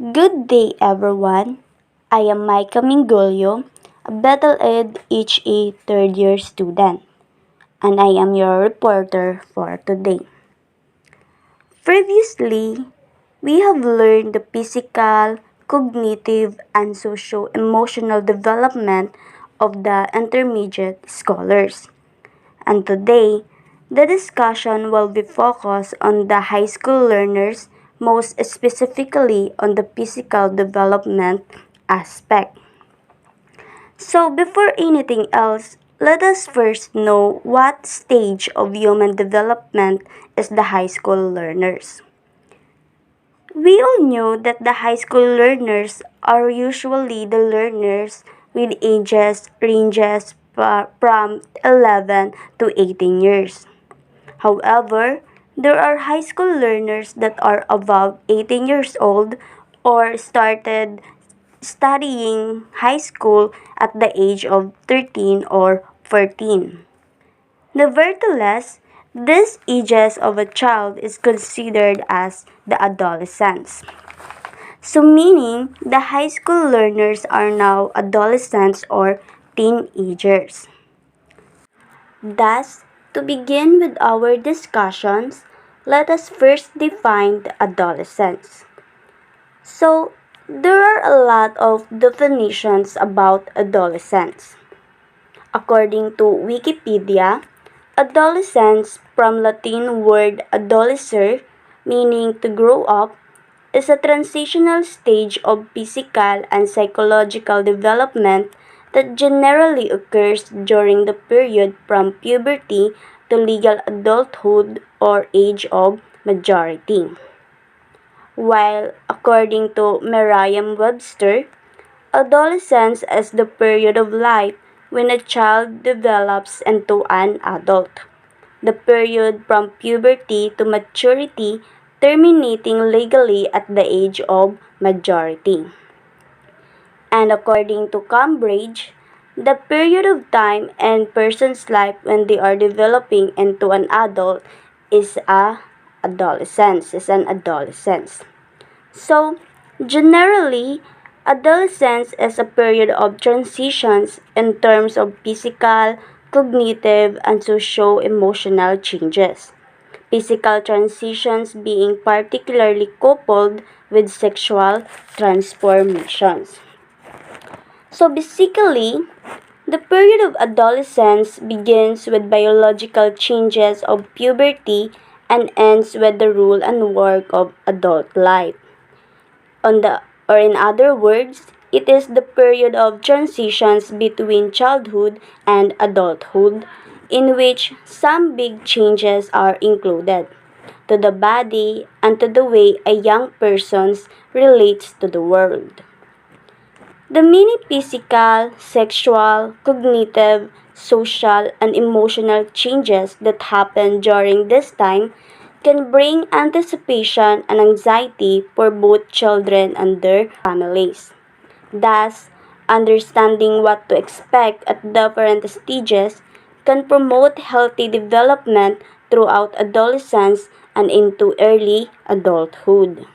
Good day, everyone. I am Micah Mingolio, a Bethel Ed HE third year student, and I am your reporter for today. Previously, we have learned the physical, cognitive, and socio emotional development of the intermediate scholars. And today, the discussion will be focused on the high school learners, most specifically on the physical development aspect. So, before anything else, let us first know what stage of human development is the high school learners. We all know that the high school learners are usually the learners with ages ranges from 11 to 18 years. However, there are high school learners that are above 18 years old or started studying high school at the age of 13 or 14. Nevertheless, these ages of a child is considered as the adolescence. So meaning the high school learners are now adolescents or teenagers. Thus, to begin with our discussions, let us first define the adolescence. So, there are a lot of definitions about adolescence. According to Wikipedia, adolescence from Latin word adolescer, meaning to grow up, is a transitional stage of physical and psychological development that generally occurs during the period from puberty to legal adulthood or age of majority. While, according to Merriam Webster, adolescence is the period of life when a child develops into an adult. The period from puberty to maturity terminating legally at the age of majority. And according to Cambridge, the period of time in person's life when they are developing into an adult is an adolescence. So, generally, adolescence is a period of transitions in terms of physical, cognitive, and socio-emotional changes. Physical transitions being particularly coupled with sexual transformations. So basically, the period of adolescence begins with biological changes of puberty and ends with the rule and work of adult life. In other words, it is the period of transitions between childhood and adulthood in which some big changes are included to the body and to the way a young person relates to the world. The many physical, sexual, cognitive, social, and emotional changes that happen during this time can bring anticipation and anxiety for both children and their families. Thus, understanding what to expect at different stages can promote healthy development throughout adolescence and into early adulthood.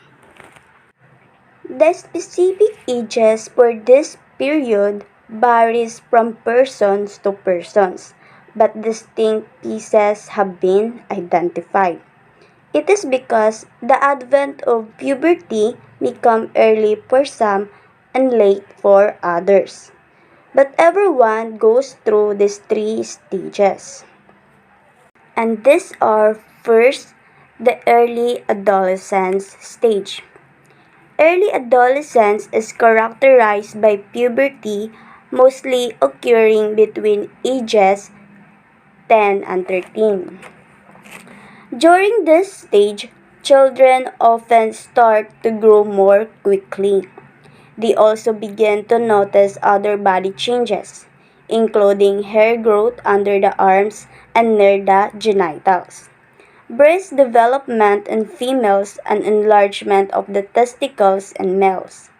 The specific ages for this period varies from persons to persons, but distinct pieces have been identified. It is because the advent of puberty become early for some and late for others. But everyone goes through these three stages. And these are first, the early adolescence stage. Early adolescence is characterized by puberty mostly occurring between ages 10 and 13. During this stage, children often start to grow more quickly. They also begin to notice other body changes, including hair growth under the arms and near the genitals, breast development in females, and enlargement of the testicles in males.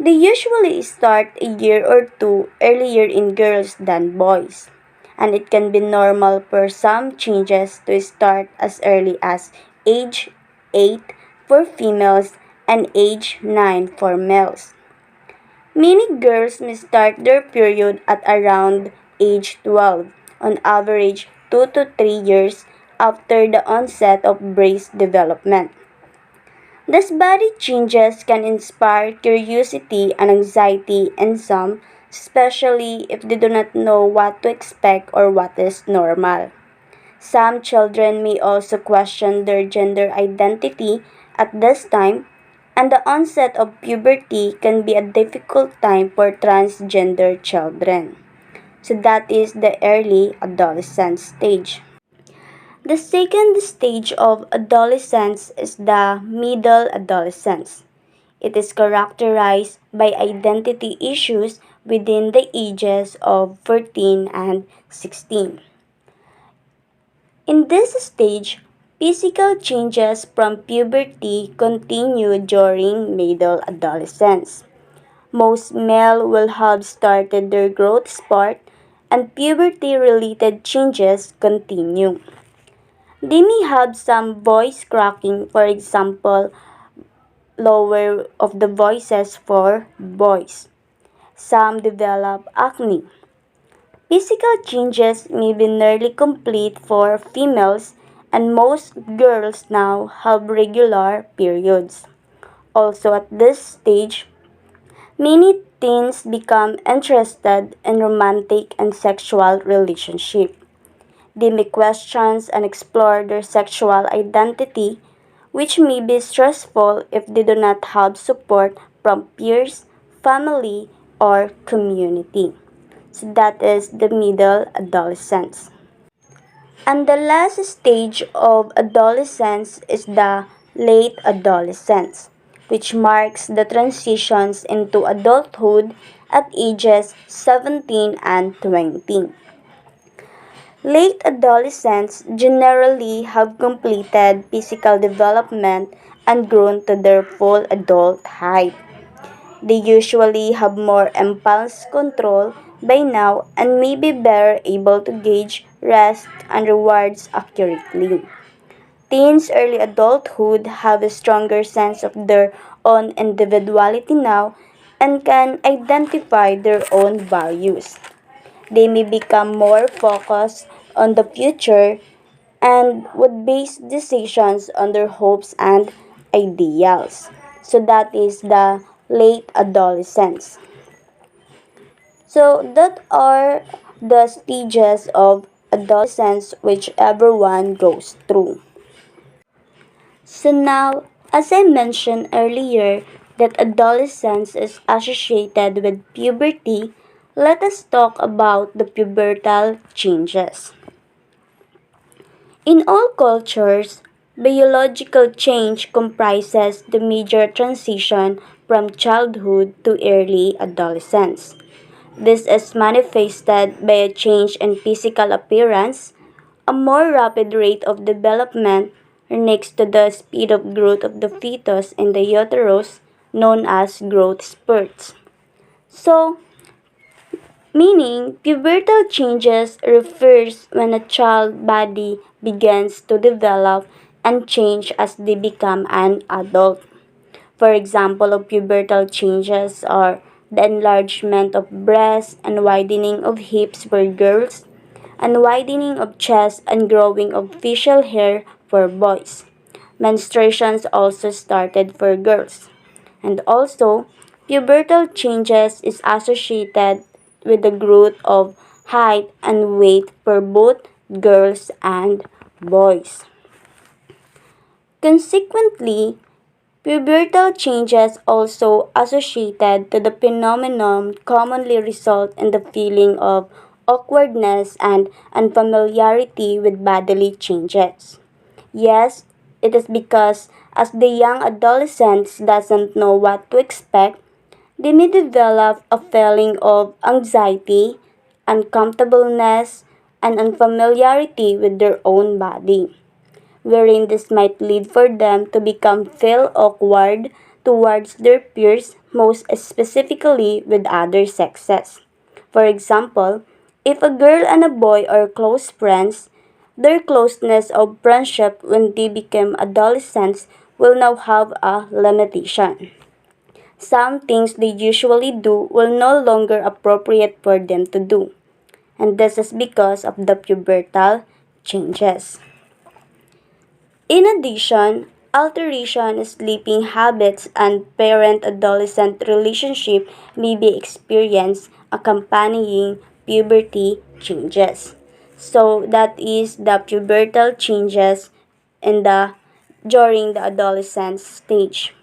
They usually start a year or two earlier in girls than boys, and it can be normal for some changes to start as early as age 8 for females and age 9 for males. Many girls may start their period at around age 12, on average 2 to 3 years after the onset of breast development. These body changes can inspire curiosity and anxiety in some, especially if they do not know what to expect or what is normal. Some children may also question their gender identity at this time, and the onset of puberty can be a difficult time for transgender children. So that is the early adolescent stage. The second stage of adolescence is the middle adolescence. It is characterized by identity issues within the ages of 14 and 16. In this stage, physical changes from puberty continue during middle adolescence. Most male will have started their growth spurt and puberty-related changes continue. They may have some voice cracking, for example, lower of the voices for boys. Some develop acne. Physical changes may be nearly complete for females, and most girls now have regular periods. Also, at this stage, many teens become interested in romantic and sexual relationships. They may question and explore their sexual identity, which may be stressful if they do not have support from peers, family, or community. So that is the middle adolescence. And the last stage of adolescence is the late adolescence, which marks the transitions into adulthood at ages 17 and 20. Late adolescents generally have completed physical development and grown to their full adult height. They usually have more impulse control by now and may be better able to gauge rest and rewards accurately. Teens' early adulthood have a stronger sense of their own individuality now and can identify their own values. They may become more focused on the future and would base decisions on their hopes and ideals. So that is the late adolescence. So that are the stages of adolescence which everyone goes through. So now, as I mentioned earlier, that adolescence is associated with puberty, let us talk about the pubertal changes. In all cultures, biological change comprises the major transition from childhood to early adolescence. This is manifested by a change in physical appearance, a more rapid rate of development next to the speed of growth of the fetus in the uterus, known as growth spurts. So, meaning pubertal changes refers when a child body begins to develop and change as they become an adult. For example of pubertal changes are the enlargement of breasts and widening of hips for girls, and widening of chest and growing of facial hair for boys. Menstruations also started for girls. And also, pubertal changes is associated with the growth of height and weight for both girls and boys. Consequently, pubertal changes also associated to the phenomenon commonly result in the feeling of awkwardness and unfamiliarity with bodily changes. Yes, it is because as the young adolescents doesn't know what to expect, they may develop a feeling of anxiety, uncomfortableness, and unfamiliarity with their own body, wherein this might lead for them to become feel awkward towards their peers, most specifically with other sexes. For example, if a girl and a boy are close friends, their closeness of friendship when they become adolescents will now have a limitation. Some things they usually do will no longer appropriate for them to do, and this is because of the pubertal changes. In addition, alteration in sleeping habits and parent-adolescent relationship may be experienced accompanying puberty changes. So that is the pubertal changes in the during the adolescence stage.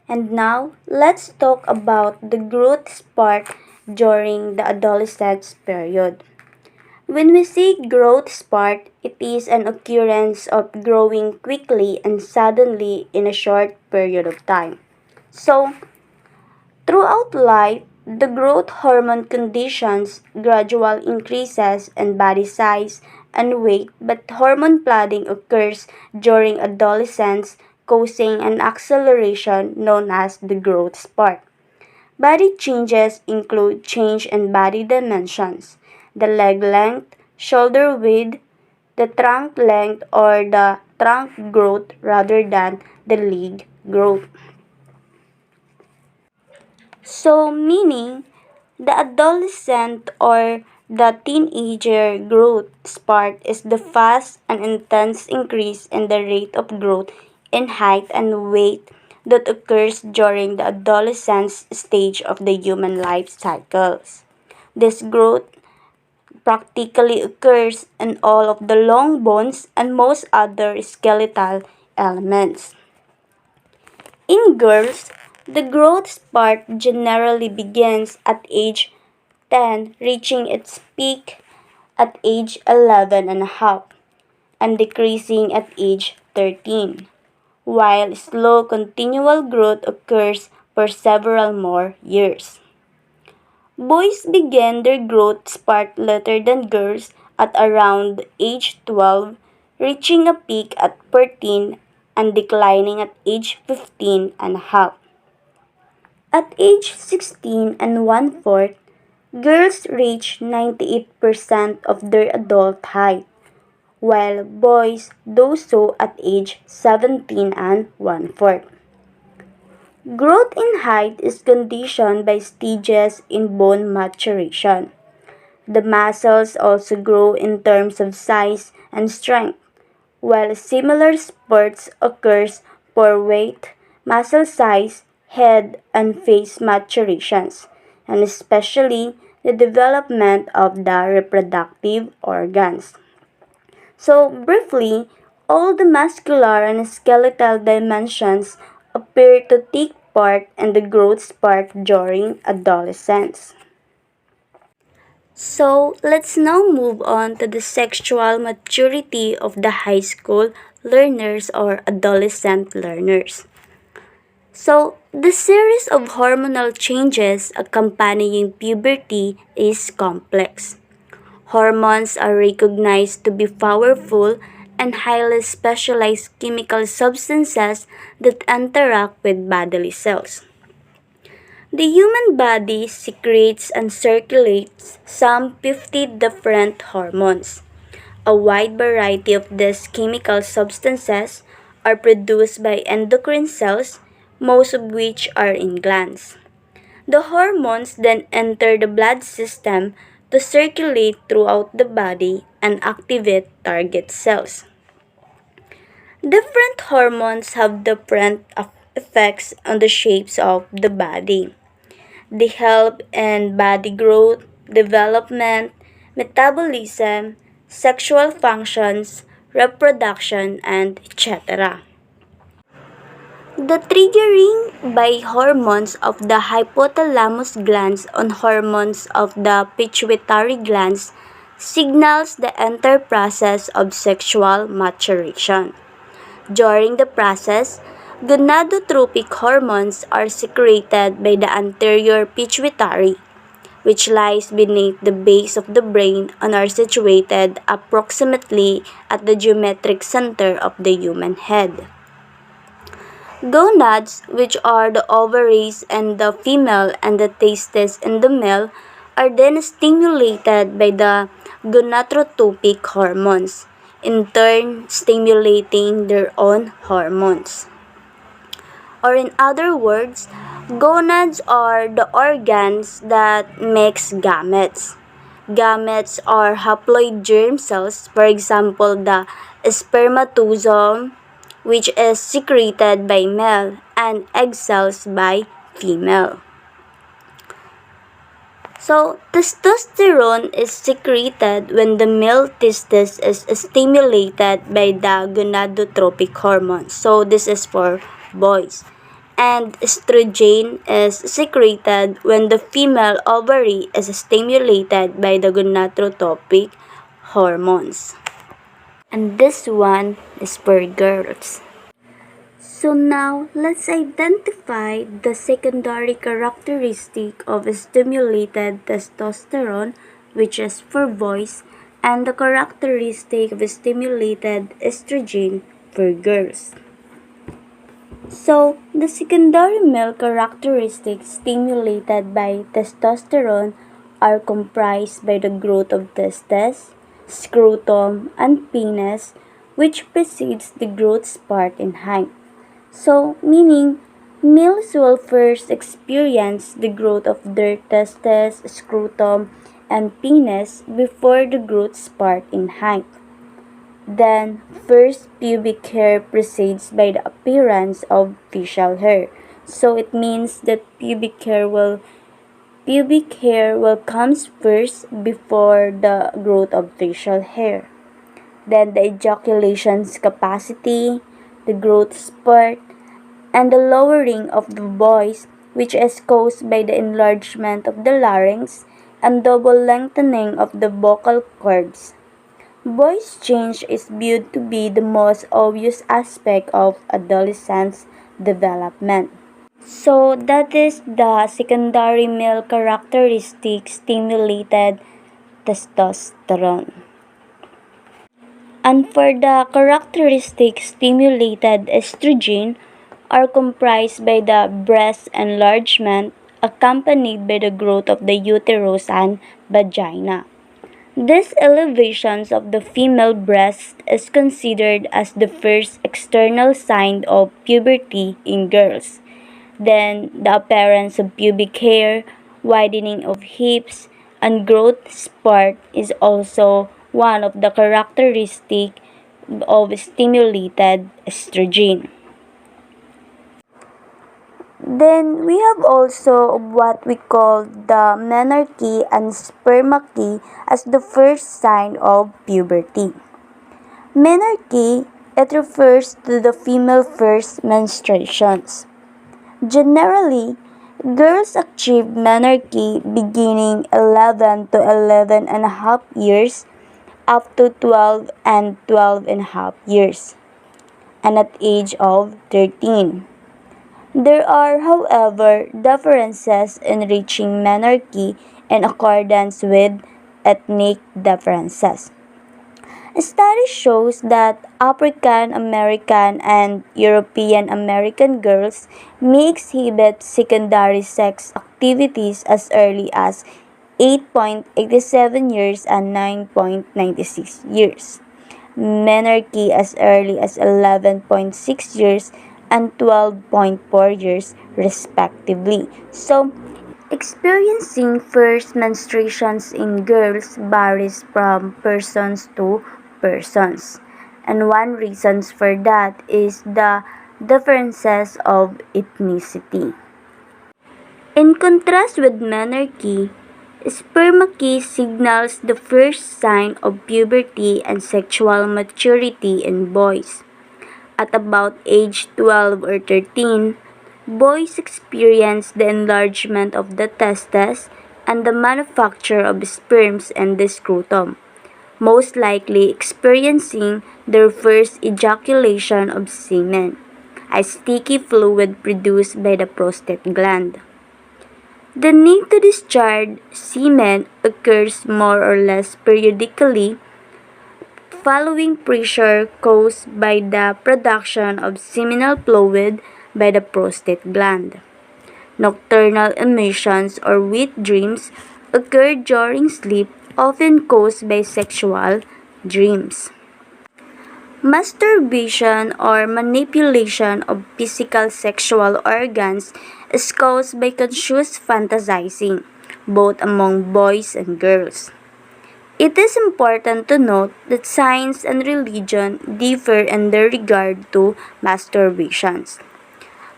And now, let's talk about the growth spurt during the adolescence period. When we say growth spurt, it is an occurrence of growing quickly and suddenly in a short period of time. So, throughout life, the growth hormone conditions gradual increases in body size and weight, but hormone flooding occurs during adolescence, causing an acceleration known as the growth spurt. Body changes include change in body dimensions, the leg length, shoulder width, the trunk length or the trunk growth rather than the leg growth. So, meaning the adolescent or the teenager growth spurt is the fast and intense increase in the rate of growth in height and weight that occurs during the adolescence stage of the human life cycles. This growth practically occurs in all of the long bones and most other skeletal elements. In girls, the growth spurt generally begins at age 10, reaching its peak at age 11 and a half and decreasing at age 13, while slow continual growth occurs for several more years. Boys begin their growth spurt later than girls at around age 12, reaching a peak at 14 and declining at age 15 and a half. At age 16 and one-fourth, girls reach 98% of their adult height, while boys do so at age 17 and one-fourth. Growth in height is conditioned by stages in bone maturation. The muscles also grow in terms of size and strength, while similar spurts occurs for weight, muscle size, head and face maturations, and especially the development of the reproductive organs. So, briefly, all the muscular and skeletal dimensions appear to take part in the growth spurt during adolescence. So, let's now move on to the sexual maturity of the high school learners or adolescent learners. So, the series of hormonal changes accompanying puberty is complex. Hormones are recognized to be powerful and highly specialized chemical substances that interact with bodily cells. The human body secretes and circulates some 50 different hormones. A wide variety of these chemical substances are produced by endocrine cells, most of which are in glands. The hormones then enter the blood system to circulate throughout the body and activate target cells. Different hormones have different effects on the shapes of the body. They help in body growth, development, metabolism, sexual functions, reproduction, and etc. The triggering by hormones of the hypothalamus glands on hormones of the pituitary glands signals the entire process of sexual maturation. During the process, gonadotropic hormones are secreted by the anterior pituitary, which lies beneath the base of the brain and are situated approximately at the geometric center of the human head. Gonads, which are the ovaries in the female and the testes in the male, are then stimulated by the gonadotropic hormones. in turn stimulating their own hormones. Or in other words, gonads are the organs that makes gametes. Gametes are haploid germ cells, for example, the spermatozoa, which is secreted by male, and egg cells by female. So, testosterone is secreted when the male testis is stimulated by the gonadotropic hormone. So, this is for boys. And estrogen is secreted when the female ovary is stimulated by the gonadotropic hormones. And this one is for girls. So now, let's identify the secondary characteristic of stimulated testosterone, which is for boys, and the characteristic of stimulated estrogen for girls. So, the secondary male characteristics stimulated by testosterone are comprised by the growth of testes, scrotum, and penis, which precedes the growth spurt in height. So, meaning, males will first experience the growth of their testes, scrotum, and penis before the growth spurt in height. Then, first pubic hair precedes by the appearance of facial hair. So it means that pubic hair will comes first before the growth of facial hair. Then the ejaculation's capacity, the growth spurt, and the lowering of the voice, which is caused by the enlargement of the larynx and double lengthening of the vocal cords. Voice change is viewed to be the most obvious aspect of adolescence development. So that is the secondary male characteristic stimulated testosterone. And for the characteristic stimulated estrogen are comprised by the breast enlargement accompanied by the growth of the uterus and vagina. These elevations of the female breast is considered as the first external sign of puberty in girls. Then the appearance of pubic hair, widening of hips, and growth spurt is also one of the characteristic of stimulated estrogen. Then we have also what we call the menarche and spermache as the first sign of puberty. Menarche, it refers to the female first menstruations. Generally, girls achieve menarche beginning 11 to 11 and a half years up to 12 and 12 and a half years and at age of 13. There are, however, differences in reaching menarche in accordance with ethnic differences. A study shows that African American and European American girls may exhibit secondary sex activities as early as 8.87 years and 9.96 years. Menarche as early as 11.6 years and 12.4 years respectively. So, experiencing first menstruations in girls varies from persons to persons. And one reason for that is the differences of ethnicity. In contrast with menarche, spermache signals the first sign of puberty and sexual maturity in boys. At about age 12 or 13, boys experience the enlargement of the testes and the manufacture of sperms and the scrotum, most likely experiencing their first ejaculation of semen, a sticky fluid produced by the prostate gland. The need to discharge semen occurs more or less periodically following pressure caused by the production of seminal fluid by the prostate gland. Nocturnal emissions or wet dreams occur during sleep, often caused by sexual dreams. Masturbation or manipulation of physical sexual organs is caused by conscious fantasizing, both among boys and girls. It is important to note that science and religion differ in their regard to masturbations.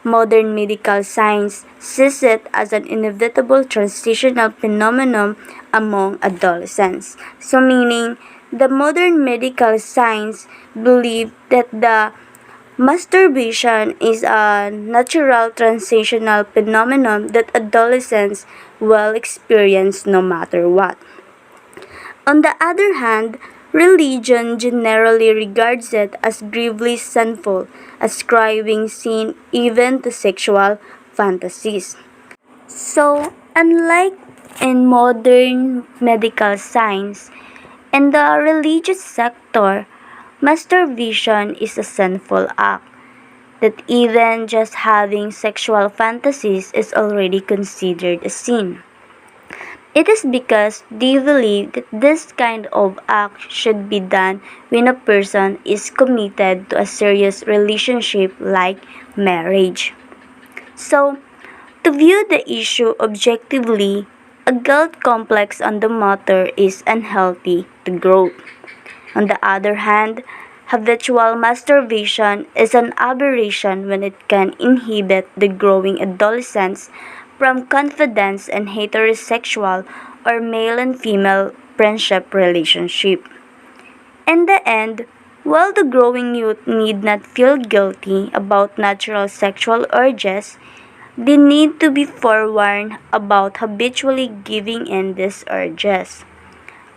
Modern medical science sees it as an inevitable transitional phenomenon among adolescents. So meaning, the modern medical science believe that the masturbation is a natural transitional phenomenon that adolescents will experience no matter what. On the other hand, religion generally regards it as gravely sinful, ascribing sin even to sexual fantasies. So, unlike in modern medical science, in the religious sector, masturbation is a sinful act that even just having sexual fantasies is already considered a sin. It is because they believe that this kind of act should be done when a person is committed to a serious relationship like marriage. So, to view the issue objectively, a guilt complex on the matter is unhealthy to growth. On the other hand, habitual masturbation is an aberration when it can inhibit the growing adolescents from confidence in heterosexual or male and female friendship relationship. In the end, while the growing youth need not feel guilty about natural sexual urges, they need to be forewarned about habitually giving in these urges.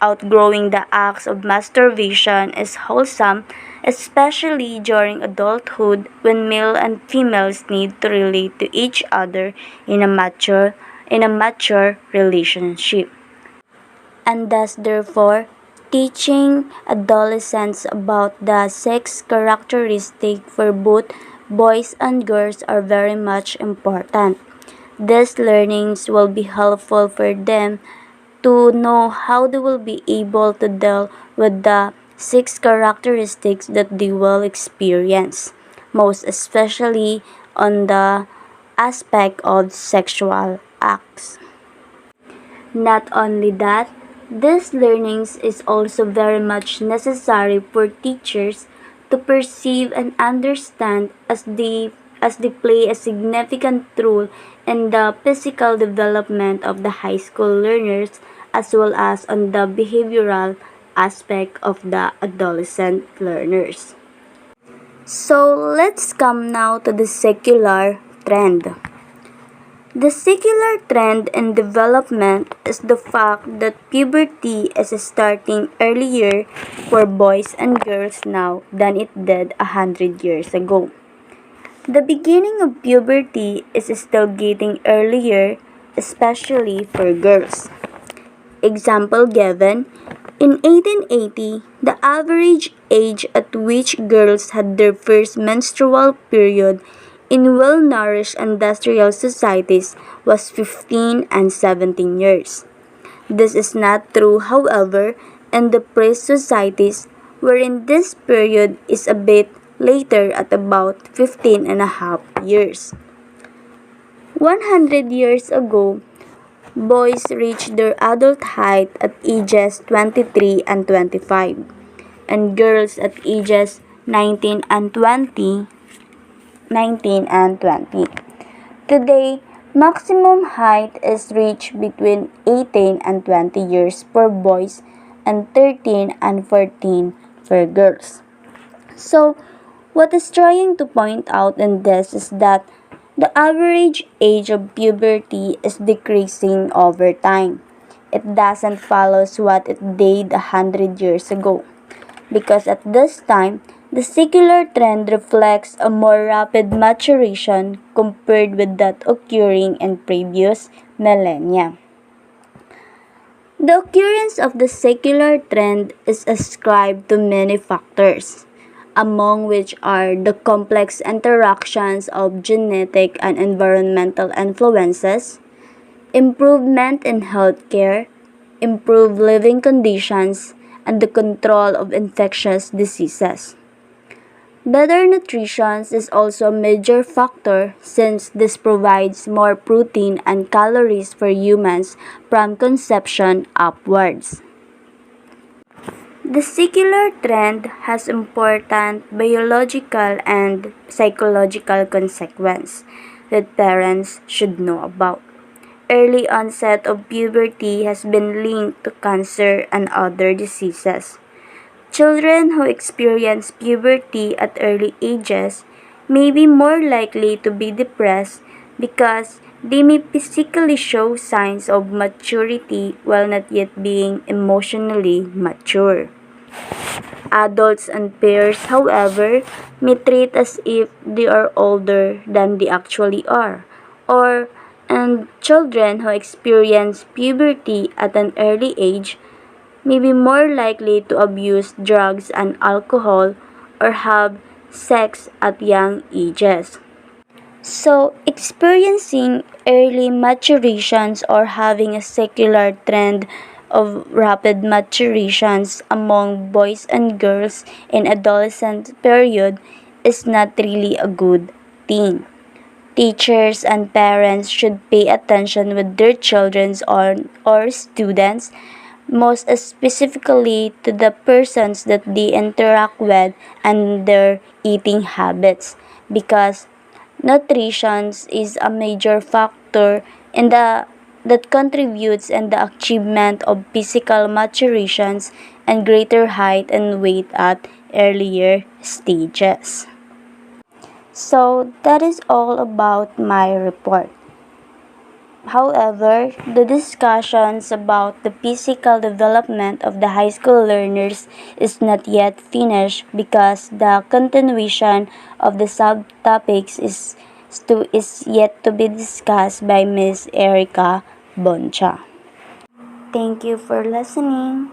Outgrowing the acts of masturbation is wholesome, especially during adulthood when male and females need to relate to each other in a mature relationship. And thus therefore, teaching adolescents about the sex characteristic for both boys and girls are very much important. These learnings will be helpful for them to know how they will be able to deal with the six characteristics that they will experience, most especially on the aspect of sexual acts. Not only that, this learnings is also very much necessary for teachers to perceive and understand as they play a significant role in the physical development of the high school learners as well as on the behavioral aspect of the adolescent learners. So let's come now to the secular trend. The secular trend in development is the fact that puberty is starting earlier for boys and girls now than it did 100 years ago. The beginning of puberty is still getting earlier, especially for girls. Example given, in 1880, the average age at which girls had their first menstrual period in well-nourished industrial societies was 15 and 17 years. This is not true, however, in depressed societies wherein this period is a bit later at about 15 and a half years. 100 years ago, boys reached their adult height at ages 23 and 25, and girls at ages 19 and 20. Today, maximum height is reached between 18 and 20 years for boys and 13 and 14 for girls. So, what is trying to point out in this is that the average age of puberty is decreasing over time. It doesn't follow what it did 100 years ago, because at this time, the secular trend reflects a more rapid maturation compared with that occurring in previous millennia. The occurrence of the secular trend is ascribed to many factors, among which are the complex interactions of genetic and environmental influences, improvement in healthcare, improved living conditions, and the control of infectious diseases. Better nutrition is also a major factor since this provides more protein and calories for humans from conception upwards. The secular trend has important biological and psychological consequences that parents should know about. Early onset of puberty has been linked to cancer and other diseases. Children who experience puberty at early ages may be more likely to be depressed because they may physically show signs of maturity while not yet being emotionally mature. Adults and peers, however, may treat as if they are older than they actually are, and children who experience puberty at an early age may be more likely to abuse drugs and alcohol or have sex at young ages. So, experiencing early maturations or having a secular trend of rapid maturations among boys and girls in adolescent period is not really a good thing. Teachers and parents should pay attention with their children or students, most specifically to the persons that they interact with and their eating habits, because nutrition is a major factor in the that contributes in the achievement of physical maturations and greater height and weight at earlier stages. So that is all about my report. However, the discussions about the physical development of the high school learners is not yet finished because the continuation of the subtopics is yet to be discussed by Ms. Erica Boncha. Thank you for listening.